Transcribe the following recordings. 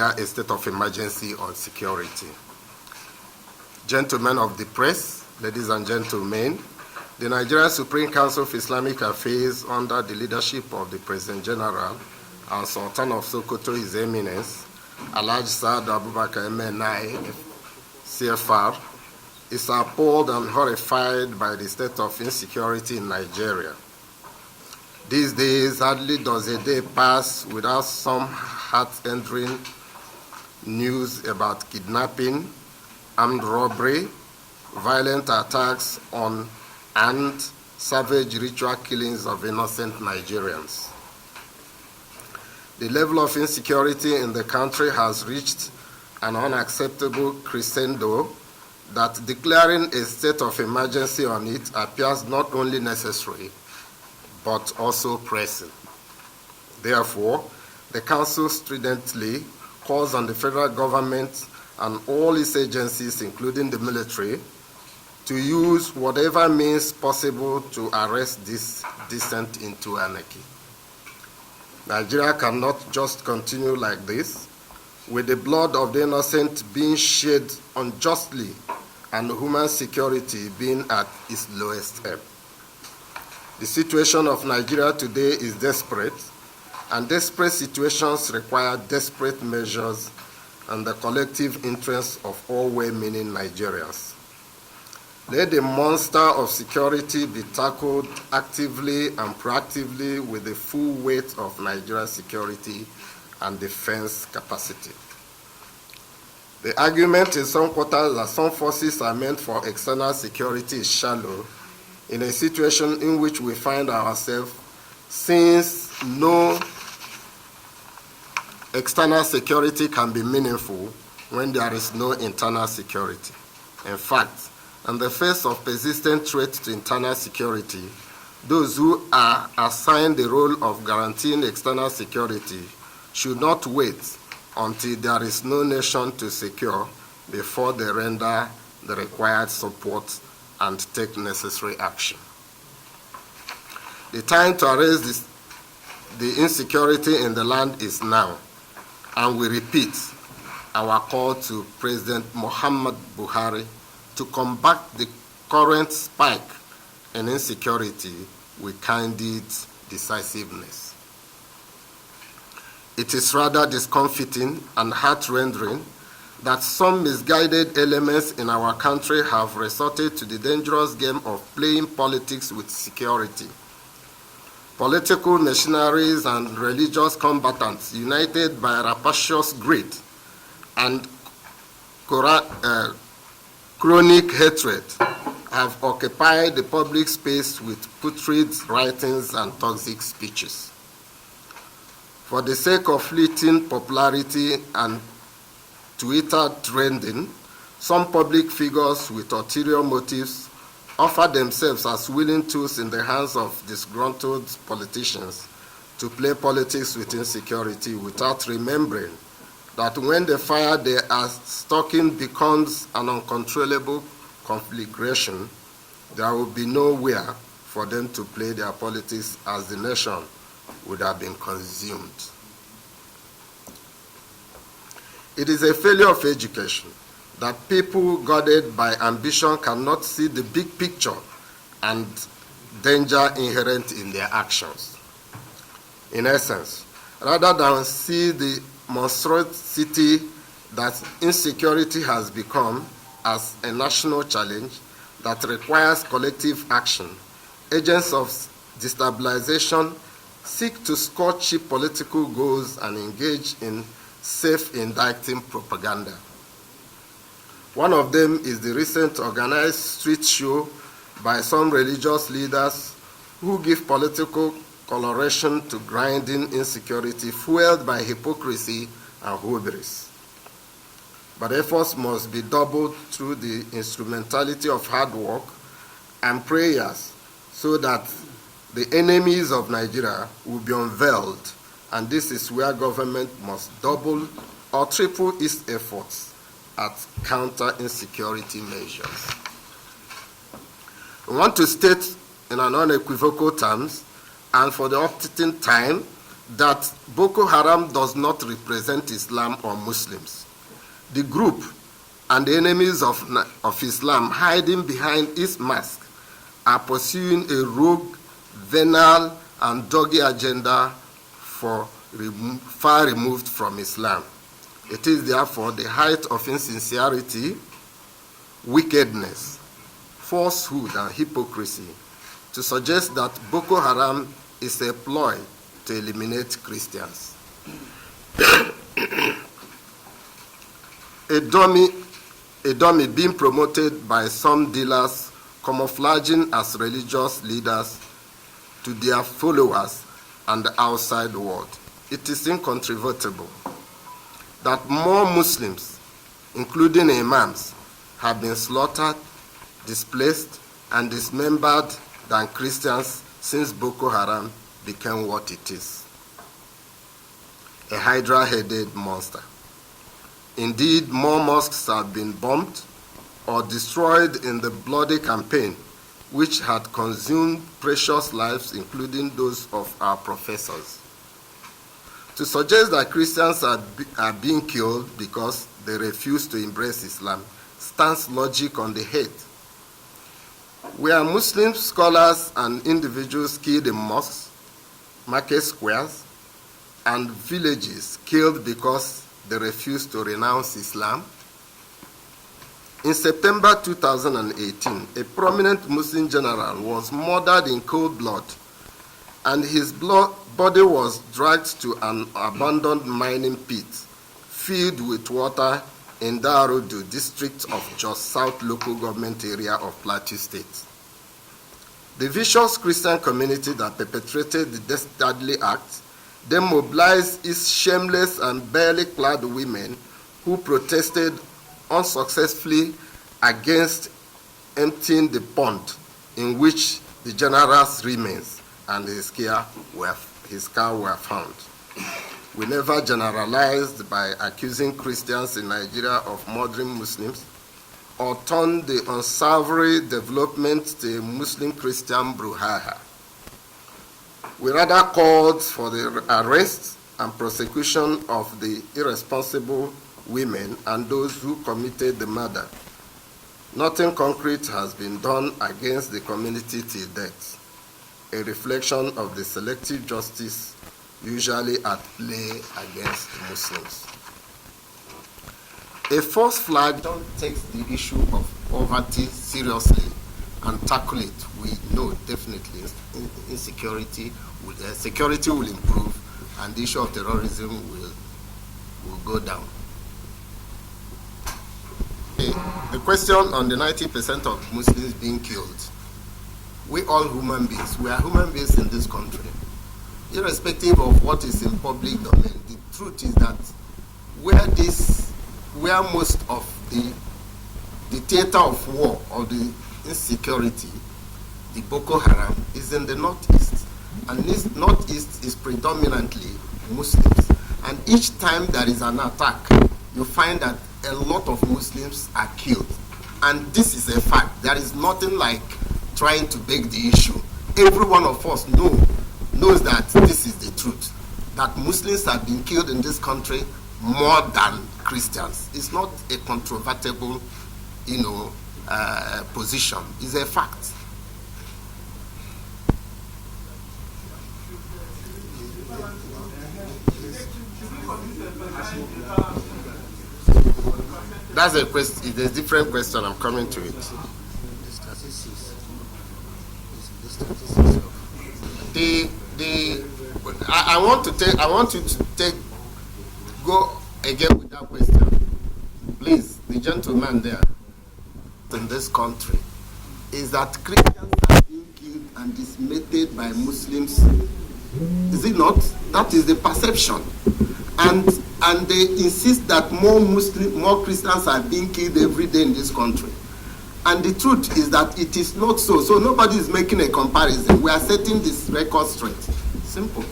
declare a state of emergency on security. Gentlemen of the press, ladies and gentlemen, the Nigerian Supreme Council of Islamic Affairs, under the leadership of the President General and Sultan of Sokoto, His Eminence, Alhaji Saad Abubakar MNI, CFR, is appalled and horrified by the state of insecurity in Nigeria. These days, hardly does a day pass without some heart-rending news about kidnapping, armed robbery, violent attacks on and savage ritual killings of innocent Nigerians. The level of insecurity in the country has reached an unacceptable crescendo that declaring a state of emergency on it appears not only necessary, but also pressing. Therefore, the Council stridently calls on the federal government and all its agencies, including the military, to use whatever means possible to arrest this descent into anarchy. Nigeria cannot just continue like this, with the blood of the innocent being shed unjustly and human security being at its lowest ebb. The situation of Nigeria today is desperate, and desperate situations require desperate measures and the collective interest of all well-meaning Nigerians. Let the monster of security be tackled actively and proactively with the full weight of Nigeria's security and defense capacity. The argument in some quarters that some forces are meant for external security is shallow in a situation in which we find ourselves, since no external security can be meaningful when there is no internal security. In fact, in the face of persistent threats to internal security, those who are assigned the role of guaranteeing external security should not wait until there is no nation to secure before they render the required support and take necessary action. The time to arrest the insecurity in the land is now, and we repeat our call to President Muhammad Buhari to combat the current spike in insecurity with candid decisiveness. It is rather discomforting and heart-rending that some misguided elements in our country have resorted to the dangerous game of playing politics with security. Political mercenaries and religious combatants, united by rapacious greed and chronic hatred, have occupied the public space with putrid writings and toxic speeches. For the sake of fleeting popularity and Twitter trending, some public figures with ulterior motives offer themselves as willing tools in the hands of disgruntled politicians to play politics with insecurity without remembering that when the fire they are stoking becomes an uncontrollable conflagration, there will be nowhere for them to play their politics, as the nation would have been consumed. It is a failure of education that people guided by ambition cannot see the big picture and danger inherent in their actions. In essence, rather than see the monstrosity that insecurity has become as a national challenge that requires collective action, agents of destabilization seek to score cheap political goals and engage in self-indicting propaganda. One of them is the recent organized street show by some religious leaders who give political coloration to grinding insecurity fueled by hypocrisy and hubris. But efforts must be doubled through the instrumentality of hard work and prayers so that the enemies of Nigeria will be unveiled, and this is where government must double or triple its efforts at counter-insecurity measures. We want to state in an unequivocal terms, and for the opportune time, that Boko Haram does not represent Islam or Muslims. The group and the enemies of Islam hiding behind its mask are pursuing a rogue, venal, and doggy agenda far removed from Islam. It is therefore the height of insincerity, wickedness, falsehood, and hypocrisy to suggest that Boko Haram is a ploy to eliminate Christians. A dummy being promoted by some dealers camouflaging as religious leaders to their followers and the outside world. It is incontrovertible that more Muslims, including imams, have been slaughtered, displaced, and dismembered than Christians since Boko Haram became what it is, a hydra-headed monster. Indeed, more mosques have been bombed or destroyed in the bloody campaign, which had consumed precious lives, including those of our professors. To suggest that Christians are being killed because they refuse to embrace Islam stands logic on the head. Were Muslim scholars and individuals killed in mosques, market squares, and villages killed because they refused to renounce Islam? In September 2018, a prominent Muslim general was murdered in cold blood, and his body was dragged to an abandoned mining pit filled with water in Darudu, district of Jos South local government area of Plateau State. The vicious Christian community that perpetrated the deadly act then mobilized its shameless and barely clad women who protested unsuccessfully against emptying the pond in which the general's remains and his car were found. We never generalized by accusing Christians in Nigeria of murdering Muslims or turned the unsavory development to a Muslim-Christian brouhaha. We rather called for the arrest and prosecution of the irresponsible women and those who committed the murder. Nothing concrete has been done against the community till date, a reflection of the selective justice usually at play against Muslims. A false flag takes the issue of poverty seriously and tackle it. We know definitely insecurity, security will improve, and the issue of terrorism will go down. The question on the 90% of Muslims being killed. We all human beings. We are human beings in this country. Irrespective of what is in public domain, the truth is that where most of the theater of war or the insecurity, the Boko Haram, is in the northeast. And this northeast is predominantly Muslims. And each time there is an attack, you find that a lot of Muslims are killed. And this is a fact. There is nothing like trying to beg the issue. Every one of us knows that this is the truth. That Muslims have been killed in this country more than Christians. It's not a controvertible, position. It's a fact. That's a question. It's a different question. I'm coming to it. I want you to go again with that question. Please, the gentleman there in this country is that Christians are being killed and dismayed by Muslims. Is it not? That is the perception. And they insist that more Christians are being killed every day in this country. And the truth is that it is not so. So nobody is making a comparison. We are setting this record straight. Simple.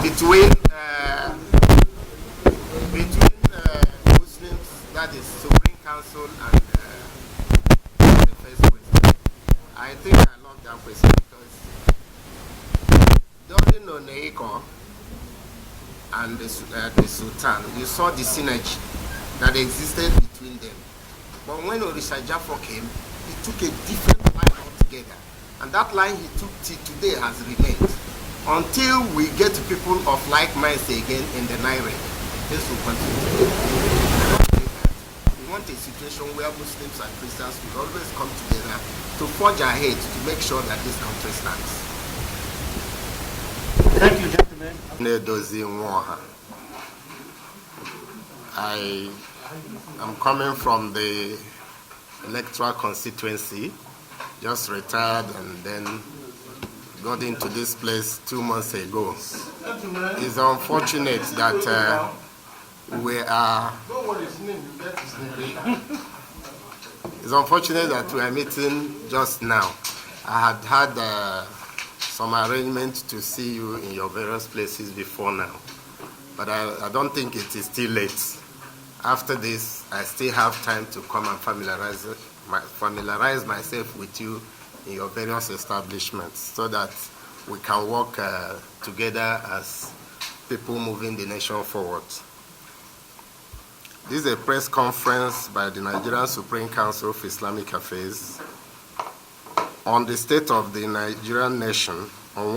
Between Muslims, that is Supreme Council, and the first president. I think I love that question because during Oneiko and the Sultan, you saw the synergy that existed between them. But when Orisha Jafo came, he took a different line altogether. And that line he took till today has remained. Until we get to people of like minds again in the Nigeria, this will continue. We want a situation where Muslims and Christians will always come together to forge ahead to make sure that this country stands. Thank you, gentlemen. I am coming from the electoral constituency, just retired and then got into this place 2 months ago. It's unfortunate that we are meeting just now. I had some arrangement to see you in your various places before now, but I don't think it is too late. After this, I still have time to come and familiarize myself with you in your various establishments so that we can work together as people moving the nation forward. This is a press conference by the Nigerian Supreme Council of Islamic Affairs on the state of the Nigerian nation